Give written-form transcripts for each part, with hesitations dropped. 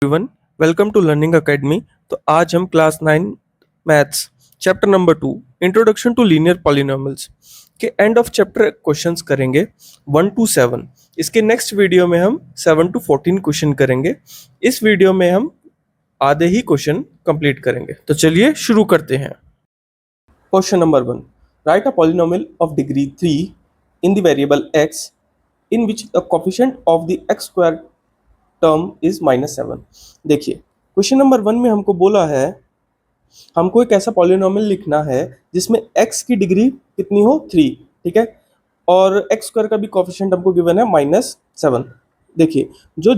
Everyone, welcome to learning academy. तो आज हम class 9 maths chapter number 2 introduction to linear polynomials के end of chapter questions करेंगे 1 to 7। इसके नेक्स्ट वीडियो में हम 7 to 14 क्वेश्चन करेंगे। इस वीडियो में हम आधे ही क्वेश्चन कंप्लीट करेंगे। तो चलिए शुरू करते हैं। Question number 1, right a polynomial of degree 3 in the variable x in which the coefficient of the x square term is -7। देखिए, क्वेश्चन नंबर 1 में हमको बोला है हमको एक ऐसा पॉलिनोमियल लिखना है जिसमें x की डिग्री कितनी हो 3, ठीक है, और x स्क्वायर का भी कोफिशिएंट हमको गिवन है -7। देखिए, जो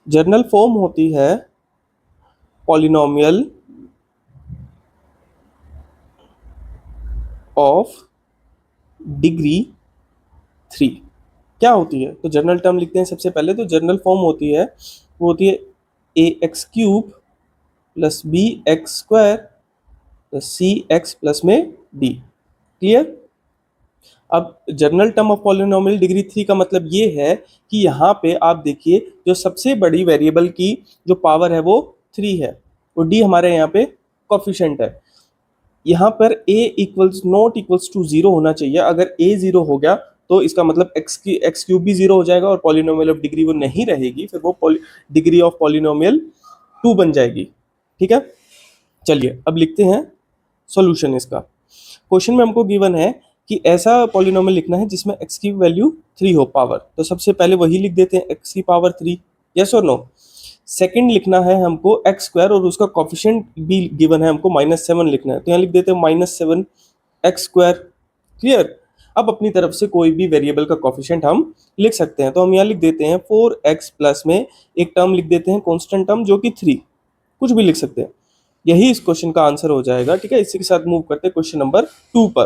जर्नल फॉर्म होती है पॉलिनोमियल ऑफ डिग्री 3 क्या होती है, तो जर्नल टर्म लिखते हैं। सबसे पहले तो जर्नल फॉर्म होती है, वो होती है ax³ plus bx² plus cx plus में d। क्लियर। अब journal term of polynomial degree 3 का मतलब ये है कि यहाँ पे आप देखिए, जो सबसे बड़ी वेरिएबल की जो पावर है वो 3 है और d हमारे यहाँ पे कोफिशिएंट है। यहाँ पर a equals not equals to 0 होना चाहिए। अगर a 0 हो गया तो इसका मतलब x³ भी 0 हो जाएगा और पॉलिनोमियल ऑफ डिग्री वो नहीं रहेगी, फिर वो डिग्री ऑफ पॉलिनोमियल 2 बन जाएगी। ठीक है, चलिए अब लिखते हैं सॉल्यूशन इसका। क्वेश्चन में हमको गिवन है कि ऐसा पॉलिनोमियल लिखना है जिसमें x की वैल्यू 3 हो पावर, तो सबसे पहले वही लिख देते हैं x की पावर 3, यस और नो। सेकंड लिखना है हमको x स्क्वायर और उसका कोफिशिएंट भी गिवन है हमको -7 लिखना है, तो यहाँ लिख देते हैं -7 x स्क्वायर। क्लियर। अब अपनी तरफ से कोई भी वेरिएबल का कोफिशिएंट हम लिख सकते हैं, तो हम यहाँ लिख देते हैं 4x प्लस में एक टर्म लिख देते हैं कांस्टेंट टर्म जो कि 3, कुछ भी लिख सकते हैं। यही इस क्वेश्चन का आंसर हो जाएगा। ठीक है, इसी के साथ मूव करते हैं क्वेश्चन नंबर 2 पर।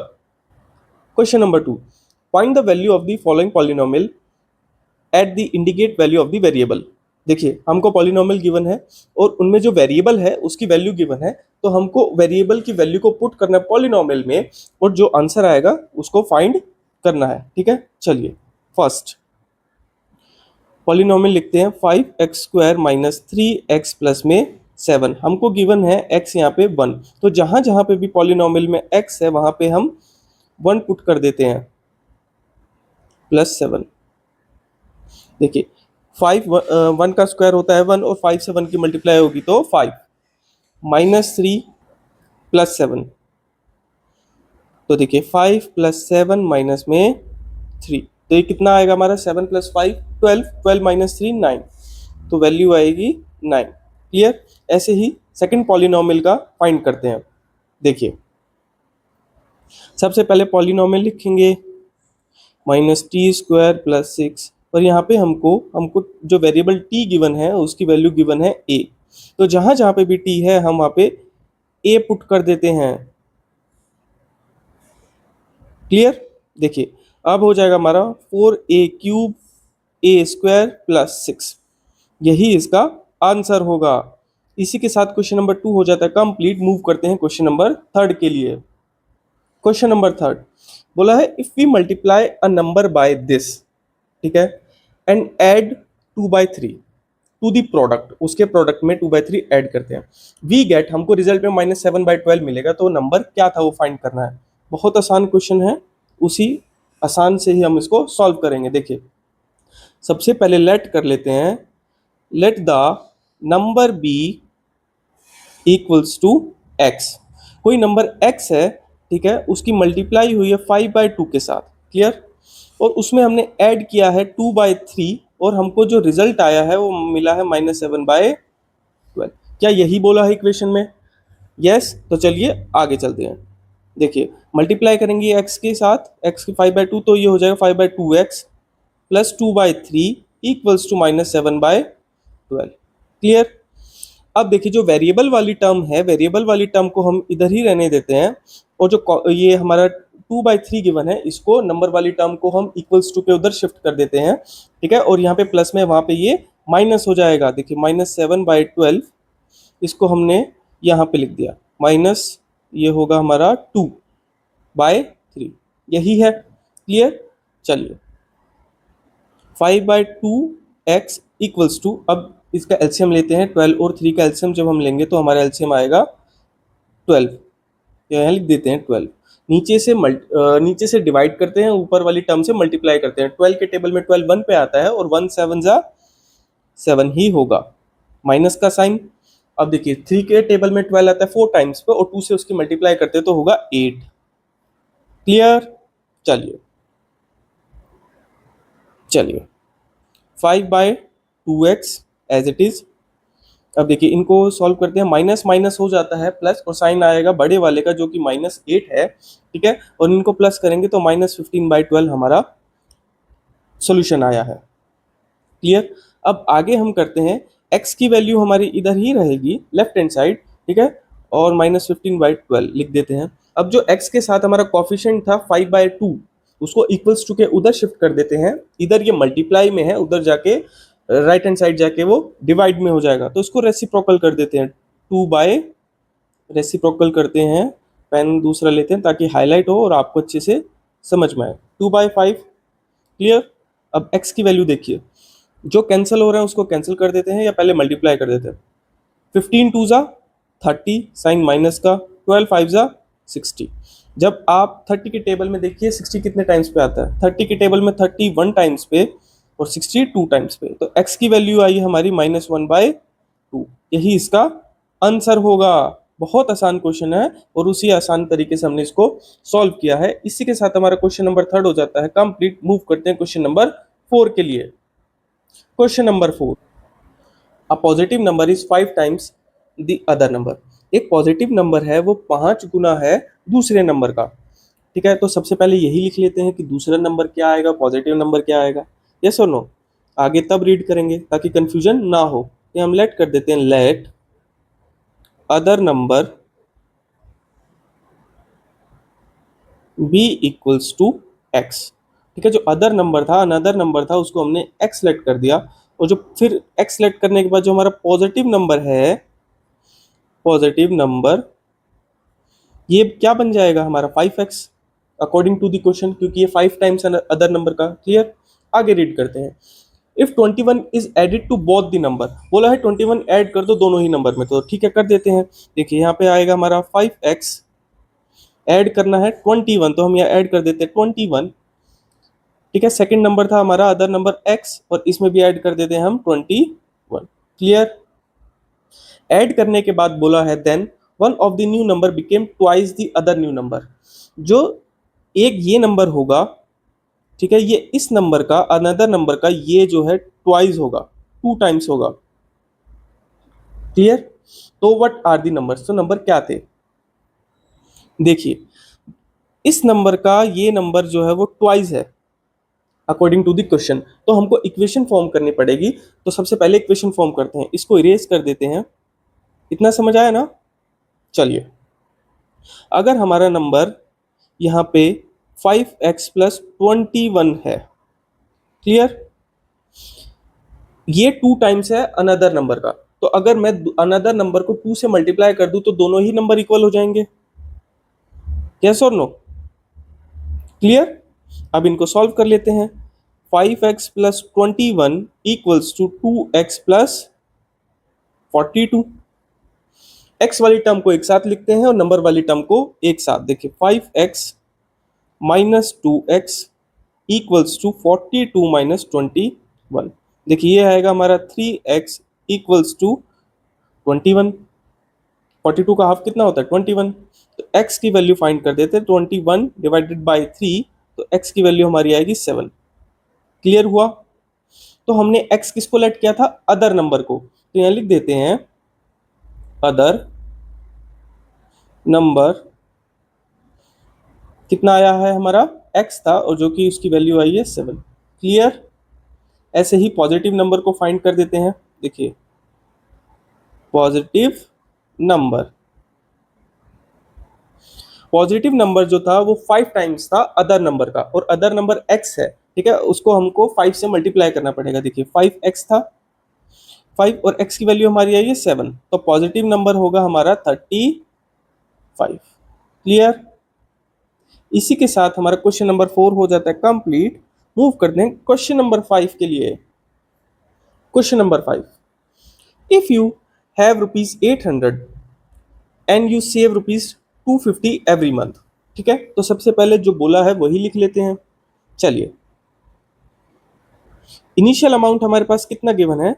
Question number 2, find the value of the following polynomial at the indicate value of the variable. देखिए, हमको पॉलिनोमियल गिवन है और उनमें जो वेरिएबल है उसकी वैल्यू गिवन है, तो हमको वेरिएबल की वैल्यू को पुट करना है पॉलिनोमियल में और जो आंसर आएगा उसको फाइंड करना है। ठीक है, चलिए फर्स्ट पॉलिनोमियल लिखते हैं 5x² माइनस 3x प्लस में 7। हमको गिवन है x यहाँ पे 1, तो जहां जहां पे भी पॉलिनोमियल में x है वहां पे हम 1 पुट कर देते हैं प्लस 7। देखिए, 1 का स्क्वायर होता है 1 और 5 से 1 की मल्टीप्लाई होगी तो 5 -3 प्लस 7, तो देखिए 5 प्लस 7 माइनस में 3, तो ये कितना आएगा हमारा 7 प्लस 5 12, 12 माइनस 3 9, तो वैल्यू आएगी 9। क्लियर। ऐसे ही सेकंड पॉलिनोमियल का फाइंड करते हैं। देखिए, सबसे पहले पॉलिनोमियल लिखेंगे -t² प्लस 6 और यहाँ पे हमको जो वेरिएबल t गिवन है उसकी वैल्यू गिवन है a, तो जहां जहां पे भी t है हम वहां पे a पुट कर देते हैं। क्लियर। देखिए, अब हो जाएगा हमारा 4a³ a² प्लस 6, यही इसका आंसर होगा। इसी के साथ क्वेश्चन नंबर 2 हो जाता है कंप्लीट। मूव करते हैं क्वेश्चन नंबर 3 के लिए। क्वेश्चन नंबर 3 बोला है if we multiply a number by this, ठीक है, and add 2/3 to the product, उसके प्रोडक्ट में 2/3 ऐड करते हैं, वी गेट, हमको रिजल्ट में -7/12 मिलेगा, तो नंबर क्या था वो फाइंड करना है। बहुत आसान क्वेश्चन है, उसी आसान से ही हम इसको सॉल्व करेंगे। देखिए, सबसे पहले लेट कर लेते हैं, let the number B equals to X. कोई नंबर x है, ठीक है, उसकी मल्टीप्लाई हुई है 5/2 के साथ। क्लियर। और उसमें हमने ऐड किया है 2/3 और हमको जो रिजल्ट आया है वो मिला है -7/12। क्या यही बोला है इक्वेशन में? यस। तो चलिए आगे चलते हैं। देखिए, मल्टीप्लाई करेंगे x के साथ, x की 5/2, तो ये हो जाएगा 5/2x plus 2/3 equals to -7/12। Clear. अब देखिए, जो वेरिएबल वाली टर्म है, वेरिएबल वाली टर्म को हम इधर ही रहने देते हैं और जो ये हमारा 2/3 गिवन है इसको, नंबर वाली टर्म को हम इक्वल्स टू पे उधर शिफ्ट कर देते हैं। ठीक है, और यहाँ पे प्लस में वहाँ पे ये माइनस हो जाएगा। देखिए, -7/12 इसको हमने यहाँ पे लिख दिया, माइनस ये होगा हमारा 2/3, यही है। क्लियर। चलिए, 5/2x इक्वल्स टू, अब इसका एलसीएम लेते हैं, 12 और 3 का एलसीएम जब हम लेंगे तो हमारा एलसीएम आएगा 12। तो यहाँ लिख देते हैं 12। नीचे से डिवाइड करते हैं, ऊपर वाली टर्म से मल्टीप्लाई करते हैं। 12 के टेबल में 12 1 पे आता है और 1 7 जा 7 ही होगा, माइनस का साइन। अब देखिए 3 के टेबल में 12 आता है 4 टाइम्स पे और 2 से उसकी मल्टीप्लाई करते हैं तो होगा 8। क्लियर? चलिए चलिए 5/2x एज इट इज। अब देखिए इनको सॉल्व करते हैं, माइनस माइनस हो जाता है प्लस और साइन आएगा बड़े वाले का जो कि -8 है, ठीक है। और इनको प्लस करेंगे तो -15/12 हमारा सॉल्यूशन आया है। क्लियर? अब आगे हम करते हैं, x की वैल्यू हमारी इधर ही रहेगी लेफ्ट हैंड साइड, ठीक है, और -15/12 लिख देते हैं। अब जो x के साथ हमारा कॉफिशिएंट था 5/2 उसको इक्वल्स टू के उधर शिफ्ट कर देते हैं। इधर ये मल्टीप्लाई में है, उधर जाके राइट हैंड साइड जाके वो डिवाइड में हो जाएगा, तो इसको रेसिप्रोकल कर देते हैं। 2 बाय रेसिप्रोकल करते हैं, पेन दूसरा लेते हैं ताकि हाईलाइट हो और आपको अच्छे से समझ में आए। 2/5। क्लियर? अब x की वैल्यू देखिए, जो कैंसिल हो रहा है उसको कैंसिल कर देते हैं या पहले मल्टीप्लाई कर देते हैं। 15 2 जा 30, साइन माइनस का, 12 5 जा 60। जब आप 30 के टेबल में देखिए 60 कितने टाइम्स पे आता है, 30 के टेबल में 31 टाइम्स पे और 60 2 टाइम्स पे, तो x की वैल्यू आई हमारी -1/2। यही इसका आंसर होगा। बहुत आसान क्वेश्चन है और उसी आसान तरीके से हमने इसको सॉल्व किया है। इसी के साथ हमारा क्वेश्चन नंबर 3 हो जाता है कंप्लीट। मूव करते हैं क्वेश्चन नंबर 4 के लिए। Question number 4, a positive number is 5 times the other number. एक पॉजिटिव नंबर है वो 5 गुना है दूसरे नंबर का, ठीक है। तो सबसे पहले यही लिख लेते हैं कि दूसरा नंबर क्या आएगा, पॉजिटिव नंबर क्या आएगा। यस और नो? आगे तब रीड करेंगे ताकि कंफ्यूजन ना हो। ये हम लेट कर देते हैं, let other number B equals to X, ठीक है। जो अदर नंबर था, अनदर नंबर था, उसको हमने एक्स लेट कर दिया। और जो फिर एक्स लेट करने के बाद जो हमारा पॉजिटिव नंबर है, पॉजिटिव नंबर, ये क्या बन जाएगा हमारा 5x according to the question, क्योंकि ये 5 टाइम्स अदर नंबर का। क्लियर? आगे रीड करते हैं। If 21 is added to both the number, बोला है 21 ऐड कर दो दोनों ही नंबर में, तो ठीक है कर देते हैं। देखिए यहाँ पे आएगा हमारा 5x, ऐड करना है 21, तो हम यहाँ ऐड कर देते हैं 21, ठीक है। सेकंड नंबर था हमारा अदर नंबर x और इसमें भी ऐड कर देते हैं हम 21। क्लियर? ऐड करने के बाद बोला है then one of the new number became twice the other new number. जो एक ये नंबर होगा, ठीक है, ये इस नंबर का, अनदर नंबर का, ये जो है ट्वाइस होगा, 2 टाइम्स होगा। क्लियर? तो व्हाट आर द नंबर्स? तो नंबर क्या थे? देखिए इस नंबर का ये नंबर जो है वो ट्वाइस है अकॉर्डिंग टू द क्वेश्चन, तो हमको इक्वेशन फॉर्म करनी पड़ेगी। तो सबसे पहले इक्वेशन फॉर्म करते हैं, इसको इरेज कर देते हैं। इतना समझ आया ना? चलिए, अगर हमारा नंबर यहाँ पे 5x प्लस 21 है, क्लियर, ये 2 टाइम्स है अनदर नंबर का, तो अगर मैं अनदर नंबर को 2 से मल्टीप्लाई कर दूं तो दोनों ही नंबर इक्वल हो जाएंगे। यस और नो? क्लियर? अब इनको सॉल्व कर लेते हैं। 5x plus 21 equals to 2x plus 42। x वाली टर्म को एक साथ लिखते हैं और नंबर वाली टर्म को एक साथ। देखिए 5x minus 2x equals to 42 minus 21। देखिए ये आएगा हमारा 3x इक्वल्स टू 21। 42 का हाफ कितना होता है? 21। तो x की वैल्यू फाइंड कर देते हैं, 21 डिवाइडेड बाई 3, तो x की वैल्यू हमारी आएगी 7। क्लियर हुआ? तो हमने x किसको लेट किया था? अदर नंबर को, तो यहाँ लिख देते हैं अदर नंबर कितना आया है हमारा, x था, और जो कि उसकी वैल्यू आई है 7। क्लियर? ऐसे ही पॉजिटिव नंबर को फाइंड कर देते हैं। देखिए पॉजिटिव नंबर, पॉजिटिव नंबर जो था वो 5 टाइम्स था अदर नंबर का, और अदर नंबर x है, ठीक है, उसको हमको 5 से मल्टीप्लाई करना पड़ेगा। देखिए 5x था, 5 और x की वैल्यू हमारी आई है 7, तो पॉजिटिव नंबर होगा हमारा 35। क्लियर? इसी के साथ हमारा क्वेश्चन नंबर 4 हो जाता है कंप्लीट। मूव करते हैं क्वेश्चन नंबर 5 के लिए। Question number 5, if you have rupees 800 and you save rupees 250 every month. ठीक है, तो सबसे पहले जो बोला है वही लिख लेते हैं। चलिए, इनिशियल अमाउंट हमारे पास कितना गिवन है?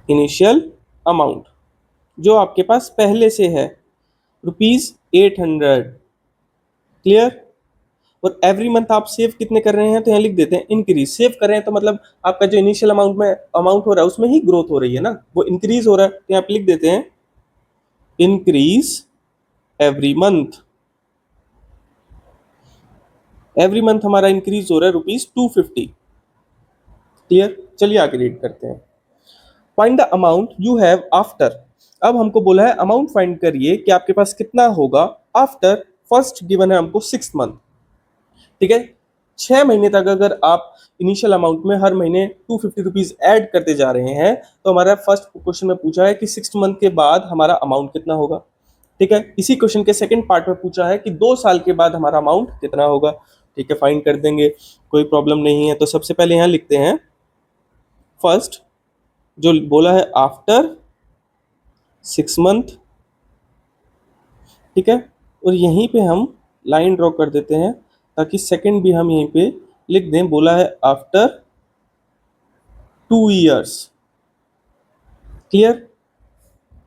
इनिशियल अमाउंट जो आपके पास पहले से है रुपीज 800। क्लियर? और एवरी मंथ आप सेव कितने कर रहे हैं? तो यहाँ लिख देते हैं इंक्रीज। सेव कर रहे हैं तो मतलब आपका जो इनिशियल अमाउंट हो रहा है उसमें ही ग्रोथ हो रही है ना, वो इंक्रीज हो रहा है। तो यहाँ पे लिख देते हैं increase every month. Every month हमारा इंक्रीज हो रहा है रुपीज 250। क्लियर? चलिए आगे रीड करते हैं। Find the amount you have after. अब हमको बोला है अमाउंट फाइंड करिए कि आपके पास कितना होगा आफ्टर फर्स्ट गिवन है हमको 6 मंथ। ठीक है, 6 महीने तक अगर आप इनिशियल अमाउंट में हर महीने 250 रुपीज ऐड करते जा रहे हैं तो हमारा फर्स्ट क्वेश्चन में पूछा है कि 6 मंथ के बाद हमारा अमाउंट कितना होगा। ठीक है, इसी क्वेश्चन के सेकंड पार्ट में पूछा है कि 2 साल के बाद हमारा अमाउंट कितना होगा। ठीक है, फाइंड कर देंगे, कोई प्रॉब्लम नहीं है। तो सबसे पहले यहाँ लिखते हैं फर्स्ट जो बोला है आफ्टर 6 मंथ। ठीक है, और यहीं पे हम लाइन ड्रॉ कर देते हैं ताकि सेकंड भी हम यहीं पे लिख दें। बोला है after 2 years। Clear?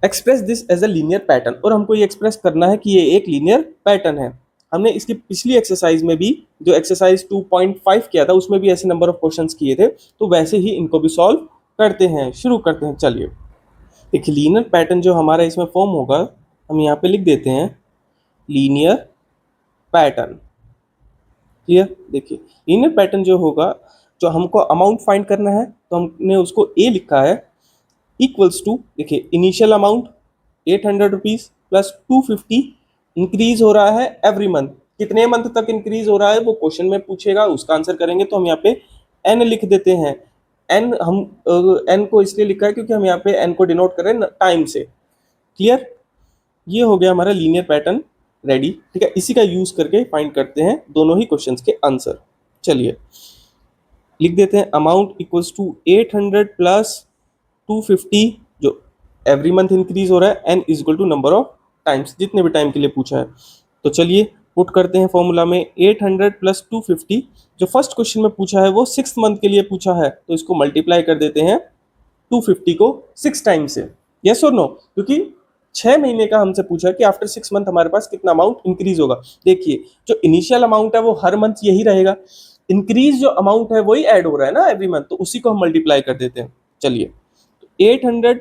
Express this as a linear pattern, और हमको ये एक्सप्रेस करना है कि ये एक लीनियर पैटर्न है। हमने इसकी पिछली एक्सरसाइज में भी जो एक्सरसाइज 2.5 किया था उसमें भी ऐसे नंबर ऑफ क्वेश्चंस किए थे, तो वैसे ही इनको भी सॉल्व करते हैं। शुरू करते हैं। चलिए, एक लीनियर पैटर्न जो हमारा इसमें फॉर्म होगा हम यहाँ पे लिख देते हैं लीनियर पैटर्न। क्लियर? देखिए, लीनियर पैटर्न जो होगा, जो हमको अमाउंट फाइंड करना है तो हमने उसको ए लिखा है इक्वल्स टू, देखिए initial amount 800 rupees plus 250 increase हो रहा है एवरी मंथ। कितने मंथ तक इंक्रीज हो रहा है वो क्वेश्चन में पूछेगा, उसका आंसर करेंगे। तो हम यहाँ पे एन लिख देते हैं। एन हम एन को इसलिए लिखा है क्योंकि हम यहाँ पे एन को डिनोट कर रहे हैं टाइम से। क्लियर? ये हो गया हमारा लीनियर पैटर्न रेडी। ठीक है, इसी का यूज करके फाइंड करते हैं दोनों ही क्वेश्चंस के आंसर। चलिए लिख देते हैं अमाउंट इक्वल्स टू 800 प्लस 250 जो एवरी मंथ इंक्रीज हो रहा है, N is equal to number of times, जितने भी टाइम के लिए पूछा है। तो चलिए पुट करते हैं फॉर्मूला में 800 प्लस 250। जो फर्स्ट क्वेश्चन में पूछा है वो 6 मंथ के लिए पूछा है, तो इसको मल्टीप्लाई कर देते हैं 250 को 6 टाइम से। यस और नो? क्योंकि 6 महीने का हमसे पूछा है कि आफ्टर 6 मंथ हमारे पास कितना अमाउंट इंक्रीज होगा। देखिए, जो इनिशियल अमाउंट है वो हर मंथ यही रहेगा, इंक्रीज जो अमाउंट है वही ऐड हो रहा है ना एवरी मंथ, तो उसी को हम मल्टीप्लाई कर देते हैं। चलिए, 800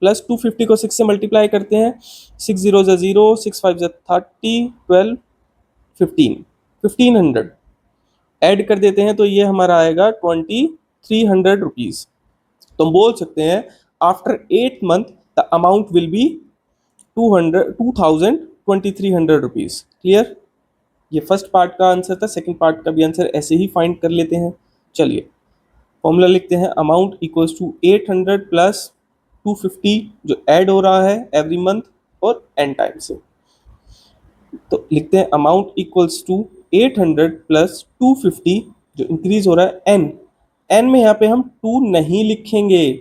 प्लस 250 को 6 से मल्टीप्लाई करते हैं। 6 जीरो ज़ा 0, 6 5 ज़ा 30, 12 15, 1500 ऐड कर देते हैं तो ये हमारा आएगा 2300 रुपीज। तो हम बोल सकते हैं after 8 month the amount will be 2300 rupees. Clear? ये फर्स्ट पार्ट का आंसर था। सेकंड पार्ट का भी आंसर ऐसे ही फाइंड कर लेते हैं। चलिए फॉर्मूला लिखते हैं अमाउंट इक्वल्स टू 800 प्लस 250 जो ऐड हो रहा है एवरी मंथ और एन टाइम से। तो लिखते हैं अमाउंट इक्वल्स टू 800 प्लस 250 जो इंक्रीज हो रहा है एन। एन में यहाँ पे हम 2 नहीं लिखेंगे।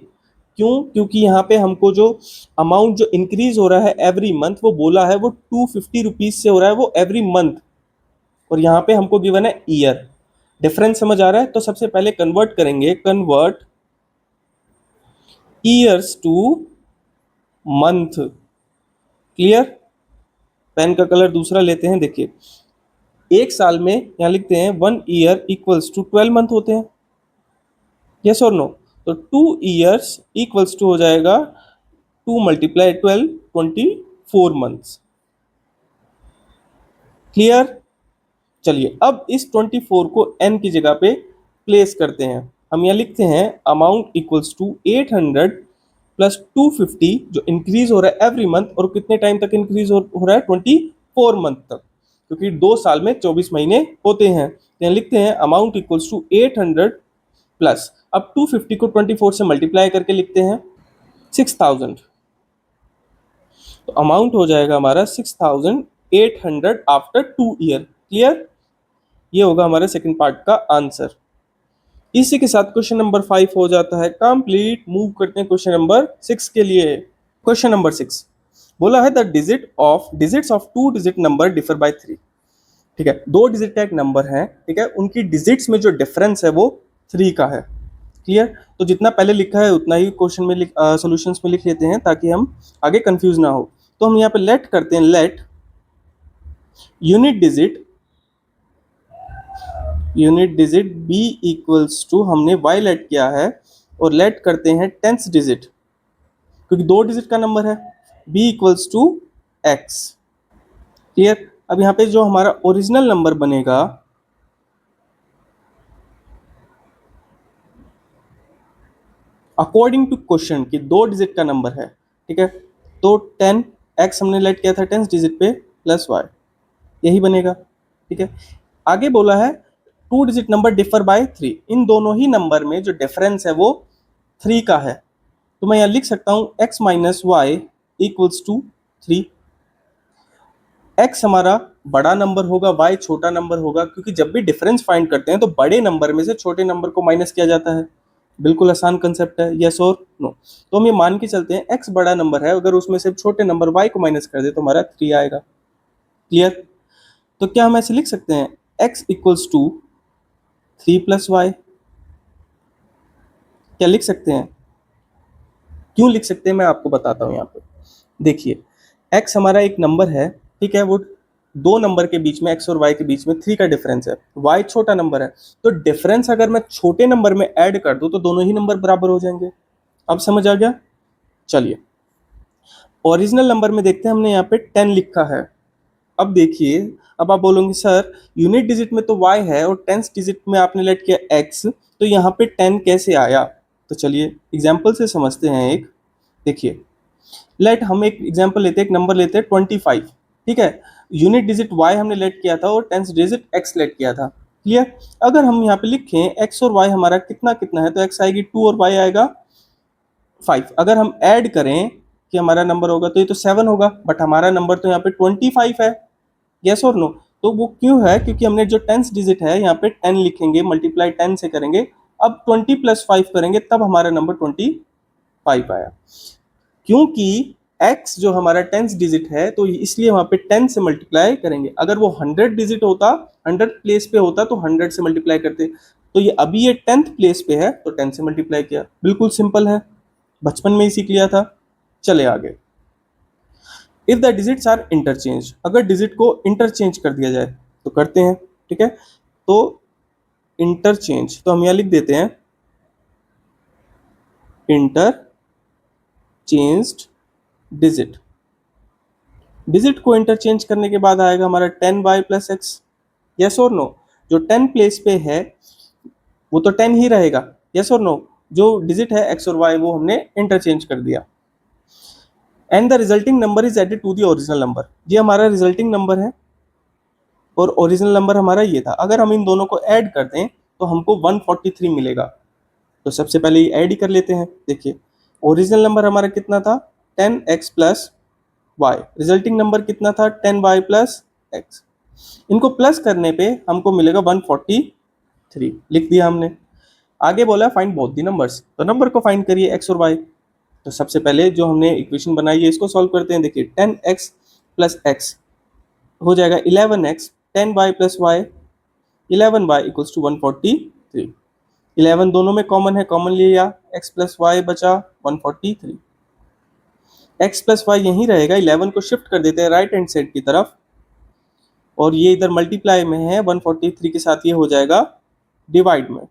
क्यों? क्योंकि यहाँ पे हमको जो अमाउंट जो इंक्रीज हो रहा है एवरी मंथ वो बोला है वो 250 रुपीज से हो रहा है वो एवरी मंथ, और यहाँ पे हमको गिवन है ईयर। डिफरेंस समझ आ रहा है? तो सबसे पहले कन्वर्ट करेंगे, convert years to month. Clear? Pen का कलर दूसरा लेते हैं। देखिए, एक साल में यहाँ लिखते हैं 1 ईयर इक्वल्स टू 12 मंथ होते हैं। यस और नो? तो 2 ईयर्स इक्वल्स टू हो जाएगा 2 मल्टीप्लाई 12, 24 मंथ्स। क्लियर? चलिए अब इस 24 को n की जगह पे प्लेस करते हैं। हम यहाँ लिखते हैं अमाउंट इक्वल्स टू 800 प्लस 250 जो इंक्रीज हो रहा है एवरी मंथ, और कितने टाइम तक इंक्रीज हो रहा है? 24 मंथ तक, क्योंकि 2 साल में 24 महीने होते हैं। तो यहाँ लिखते हैं अमाउंट इक्वल्स टू 800 प्लस, अब 250 को 24 से मल्टीप्लाई करके लिखते हैं 6000। तो अमाउंट हो जाएगा हमारा 6800 आफ्टर 2 ईयर। क्लियर? ये होगा हमारे सेकंड पार्ट का आंसर। इसी के साथ क्वेश्चन नंबर 5 हो जाता है कंप्लीट। मूव करते हैं क्वेश्चन नंबर 6 के लिए। क्वेश्चन नंबर 6 बोला है the digits of two digit number differ by 3। ठीक है, दो डिजिट का एक नंबर है, ठीक है, उनकी डिजिट्स में जो डिफरेंस है वो 3 का है। क्लियर? तो जितना पहले लिखा है उतना ही क्वेश्चन में सॉल्यूशंस में लिख लेते हैं ताकि हम आगे कंफ्यूज ना हो। तो हम यहाँ पे लेट करते हैं, let unit digit B equals to, हमने वाई लेट किया है, और लेट करते हैं टेंथ डिजिट, क्योंकि दो डिजिट का नंबर है, B equals to X. Clear? अब यहाँ पे जो हमारा ओरिजिनल नंबर बनेगा, अकॉर्डिंग टू क्वेश्चन की दो डिजिट का नंबर है, ठीक है, तो 10 एक्स हमने लेट किया था 10th डिजिट पे प्लस वाई, यही बनेगा। ठीक है, आगे बोला है two digit number differ by 3, इन दोनों ही नंबर में जो डिफरेंस है वो 3 का है। तो मैं यहाँ लिख सकता हूँ x minus Y equals to 3। x हमारा बड़ा नंबर होगा, y छोटा नंबर होगा, क्योंकि जब भी डिफरेंस फाइंड करते हैं तो बड़े नंबर में से छोटे नंबर को माइनस किया जाता है। बिल्कुल आसान कंसेप्ट है, यस और नो। तो हम ये मान के चलते हैं x बड़ा नंबर है, अगर उसमें से छोटे नंबर y को माइनस कर दे तो हमारा 3 आएगा। क्लियर? तो क्या हम ऐसे लिख सकते हैं x equals to 3 plus Y? क्या लिख सकते हैं? क्यों लिख सकते हैं मैं आपको बताता हूँ यहाँ पे। देखिए, x हमारा एक नंबर है, ठीक है, वो दो नंबर के बीच में, x और y के बीच में 3 का डिफरेंस है, y छोटा नंबर है, तो डिफरेंस अगर मैं छोटे नंबर में ऐड कर दूं तो दोनों ही नंबर बराबर हो जाएंगे। अब समझ आ गया? चलिए, ओरिजिनल नंबर में देखते हैं, हमने यहाँ पे 10 लिखा है। अब देखिए, अब आप बोलोगे सर यूनिट डिजिट में तो y है और 10th डिजिट में आपने लेट किया x, तो यहाँ पे 10 कैसे आया? तो चलिए एग्जाम्पल से समझते हैं एक। देखिए, लेट हम एक एग्जांपल लेते हैं, एक नंबर लेते हैं 25। ठीक है, यूनिट डिजिट y हमने लेट किया था और टेंथ डिजिट x लेट किया था। क्लियर? अगर हम यहाँ पे लिखें x और y हमारा कितना कितना है, तो x आएगी 2 और y आएगा 5। अगर हम ऐड करें कि हमारा नंबर होगा तो ये तो 7 होगा, बट हमारा नंबर तो यहाँ पे 25 है। यस और नो? तो वो क्यों है? क्योंकि हमने जो टेंथ डिजिट है यहाँ पे 10 लिखेंगे, मल्टीप्लाई 10 से करेंगे, अब 20 प्लस 5 करेंगे तब हमारा नंबर 25 आया। क्योंकि x जो हमारा 10th डिजिट है तो इसलिए वहां पे 10 से मल्टीप्लाई करेंगे। अगर वो 100 डिजिट होता, 100 प्लेस पे होता तो 100 से मल्टीप्लाई करते। तो ये अभी ये 10th प्लेस पे है तो 10 से मल्टीप्लाई किया। बिल्कुल सिंपल है, बचपन में ही सीख लिया था। चले आगे। If the digits are interchange, अगर डिजिट को इंटरचेंज कर दिया जाए तो करते हैं। ठीक है, तो इंटरचेंज तो हम यहाँ लिख देते हैं इंटरचेंज्ड डिजिट। डिजिट को इंटरचेंज करने के बाद आएगा हमारा 10y प्लस एक्स। यस और नो? जो 10 प्लेस पे है वो तो 10 ही रहेगा। यस और नो? जो डिजिट है x और y वो हमने इंटरचेंज कर दिया। And the resulting number is added to the original number, ये हमारा रिजल्टिंग नंबर है और ओरिजिनल नंबर हमारा ये था। अगर हम इन दोनों को ऐड कर दें तो हमको 143 मिलेगा। तो सबसे पहले ये ऐड ही कर लेते हैं। देखिए, ओरिजिनल नंबर हमारा कितना था? 10x plus Y. Resulting number कितना था? 10y plus x. इनको प्लस करने पे हमको मिलेगा 143, लिख दिया हमने। आगे बोला फाइंड बोथ द नंबर्स, तो नंबर को फाइंड करिए x और y। तो सबसे पहले जो हमने इक्वेशन बनाई है इसको सॉल्व करते हैं। देखिए 10x प्लस एक्स हो जाएगा 11x, 10y plus Y 11y equals to 143। 11 दोनों में कॉमन है, कॉमन लिया, x प्लस वाई बचा 143। x प्लस वाई यहीं रहेगा, 11 को शिफ्ट कर देते हैं राइट हैंड साइड की तरफ, और ये इधर मल्टीप्लाई में है 143 के साथ, ये हो जाएगा डिवाइड में।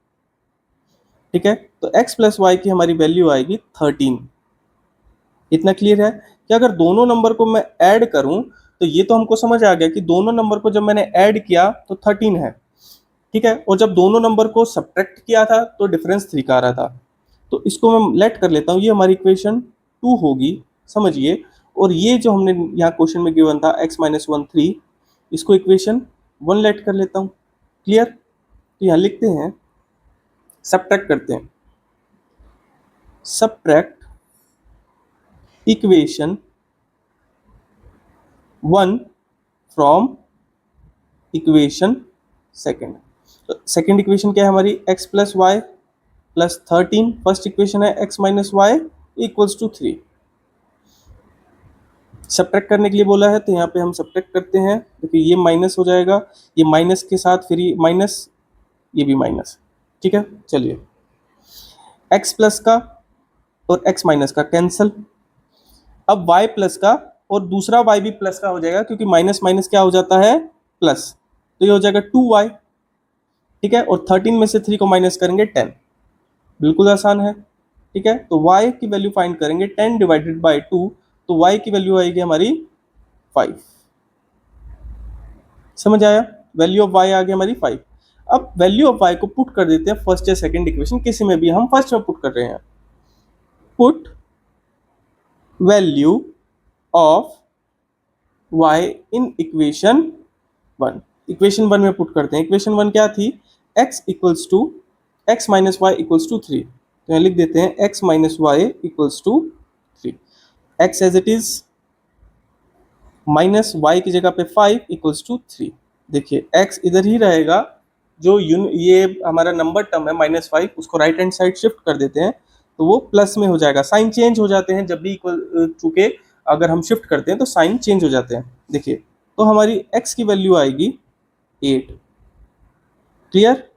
ठीक है, तो x प्लस वाई की हमारी वैल्यू आएगी 13। इतना क्लियर है कि अगर दोनों नंबर को मैं ऐड करूं तो ये तो हमको समझ आ गया कि दोनों नंबर को जब मैंने ऐड किया तो 13 है। ठीक है, और जब दोनों नंबर को सब्ट्रैक्ट किया था तो डिफरेंस 3 का आ रहा था। तो इसको मैं लेट कर लेता हूँ, ये हमारी इक्वेशन 2 होगी, समझिए। और ये जो हमने यहाँ क्वेश्चन में गिवन था x माइनस 1 3, इसको इक्वेशन 1 लेट कर लेता हूँ। क्लियर? तो यहाँ लिखते हैं, सब्ट्रैक्ट करते हैं, subtract equation 1 from equation second. तो सेकेंड इक्वेशन क्या है हमारी? x plus Y plus 13, first equation है x minus Y equals to 3। Subtract करने के लिए बोला है तो यहाँ पे हम सब्ट्रैक्ट करते हैं। देखिए ये माइनस हो जाएगा, ये माइनस के साथ फिर ये माइनस, ये भी माइनस। ठीक है, चलिए x प्लस का और x माइनस का कैंसिल। अब y प्लस का और दूसरा y भी प्लस का हो जाएगा, क्योंकि माइनस माइनस क्या हो जाता है, प्लस। तो ये हो जाएगा 2y। ठीक है, और 13 में से 3 को माइनस करेंगे 10। बिल्कुल आसान है। ठीक है, तो y की वैल्यू फाइंड करेंगे 10 डिवाइडेड बाई 2, तो y की वैल्यू आएगी हमारी 5। समझ आया, वैल्यू ऑफ y आ गई हमारी 5। अब वैल्यू ऑफ y को पुट कर देते हैं फर्स्ट या सेकंड इक्वेशन, किसी में भी, हम फर्स्ट में पुट कर रहे हैं। Put value of y in equation 1। Equation 1 में पुट करते हैं। इक्वेशन 1 क्या थी, x equals to x minus Y equals to 3। तो यहाँ लिख देते हैं x minus Y equals to 3। x as it is minus Y की जगह पे 5 इक्वल्स टू 3। देखिए x इधर ही रहेगा, जो ये हमारा नंबर टर्म है -5, उसको राइट हैंड साइड शिफ्ट कर देते हैं तो वो प्लस में हो जाएगा। साइन चेंज हो जाते हैं जब भी इक्वल, चूंकि अगर हम शिफ्ट करते हैं तो साइन चेंज हो जाते हैं। देखिए तो हमारी x की वैल्यू आएगी 8। क्लियर,